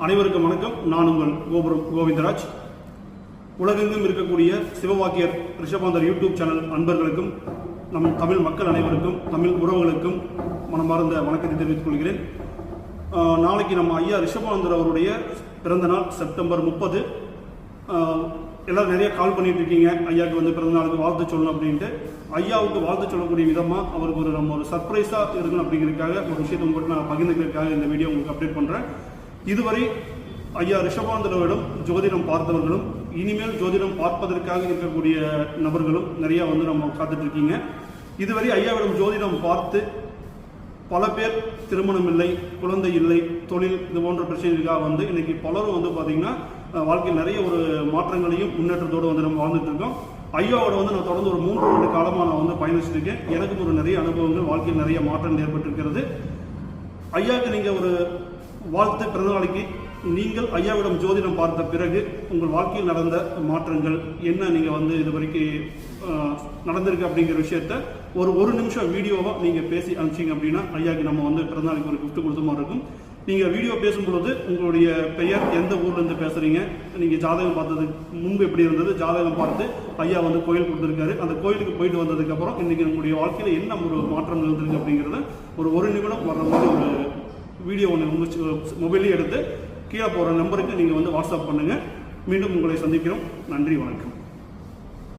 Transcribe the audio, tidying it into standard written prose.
அனைவருக்கும் வணக்கம். நான் உங்கள் கோபுரம் கோவிந்தராஜ். உலகெங்கும் இருக்கக்கூடிய சிவவாக்கியர் ரிஷபாந்தர் யூடியூப் சேனல் அன்பர்களுக்கும் நம் தமிழ் மக்கள் அனைவருக்கும் தமிழ் உறவுகளுக்கும் மனமார்ந்த வணக்கத்தை தெரிவித்துக் கொள்கிறேன். நாளைக்கு நம்ம ஐயா ரிஷபாந்தர் அவருடைய பிறந்த நாள் செப்டம்பர் 30. எல்லாரும் நிறைய கால் பண்ணிட்டு இருக்கீங்க, ஐயாவுக்கு பிறந்த நாளுக்கு வாழ்த்து சொல்லணும் அப்படின்ட்டு. ஐயாவுக்கு வாழ்த்து சொல்லக்கூடிய விதமாக அவருக்கு நம்ம ஒரு சர்ப்ரைஸாக இருக்கணும் அப்படிங்கிறதுக்காக ஒரு விஷயத்தை உங்கள்கிட்ட நான் பகிர்ந்துக்கிறதுக்காக இந்த வீடியோ உங்களுக்கு அப்டேட் பண்ணுறேன். இதுவரை ஐயா ரிஷபாந்தரவிடம் ஜோதிடம் பார்த்தவர்களும் இனிமேல் ஜோதிடம் பார்ப்பதற்காக இருக்கக்கூடிய நபர்களும் நிறையா நம்ம காத்துட்டு இருக்கீங்க. இதுவரை ஐயாவிடம் ஜோதிடம் பார்த்து பல பேர் திருமணம் இல்லை, குழந்தை இல்லை, தொழில் இது போன்ற பிரச்சனைகளுக்காக இன்னைக்கு பலரும் பார்த்தீங்கன்னா வாழ்க்கையில் நிறைய ஒரு மாற்றங்களையும் முன்னேற்றத்தோடு நம்ம வாழ்ந்துட்டு இருக்கோம். ஐயாவோட நான் தொடர்ந்து ஒரு 3 ஆண்டு காலமாக நான் பயணிச்சுட்டு இருக்கேன். எனக்கும் ஒரு நிறைய அனுபவங்கள், வாழ்க்கையில் நிறைய மாற்றங்கள் ஏற்பட்டிருக்கிறது. ஐயாவுக்கு நீங்கள் ஒரு வாழ்த்து பிறந்த நாளைக்கு நீங்கள் ஐயாவிடம் ஜோதிடம் பார்த்த பிறகு உங்கள் வாழ்க்கையில் நடந்த மாற்றங்கள் என்ன, நீங்கள் இது வரைக்கும் நடந்திருக்கு அப்படிங்கிற விஷயத்த ஒரு நிமிஷம் வீடியோவாக நீங்கள் பேசி அனுப்பிச்சிங்க அப்படின்னா ஐயாவுக்கு நம்ம பிறந்த நாளைக்கு ஒரு கிஃப்ட் கொடுத்த மாதிரி இருக்கும். நீங்கள் வீடியோ பேசும்பொழுது உங்களுடைய பெயர், எந்த ஊர்லேருந்து பேசுகிறீங்க, நீங்கள் ஜாதகம் பார்த்ததுக்கு முன்பு எப்படி இருந்தது, ஜாதகம் பார்த்து ஐயா கோயில் கொடுத்துருக்காரு, அந்த கோயிலுக்கு போயிட்டு வந்ததுக்கப்புறம் இன்றைக்கி உங்களுடைய வாழ்க்கையில் என்ன ஒரு மாற்றம் இருந்திருக்கு அப்படிங்கிறத ஒரு நிமிடம் வர்ற மாதிரி ஒரு வீடியோ ஒன்று உங்கள் மொபைலே எடுத்து கீழே போகிற நம்பருக்கு நீங்கள் வாட்ஸ்அப் பண்ணுங்கள். மீண்டும் உங்களை சந்திக்கிறோம். நன்றி, வணக்கம்.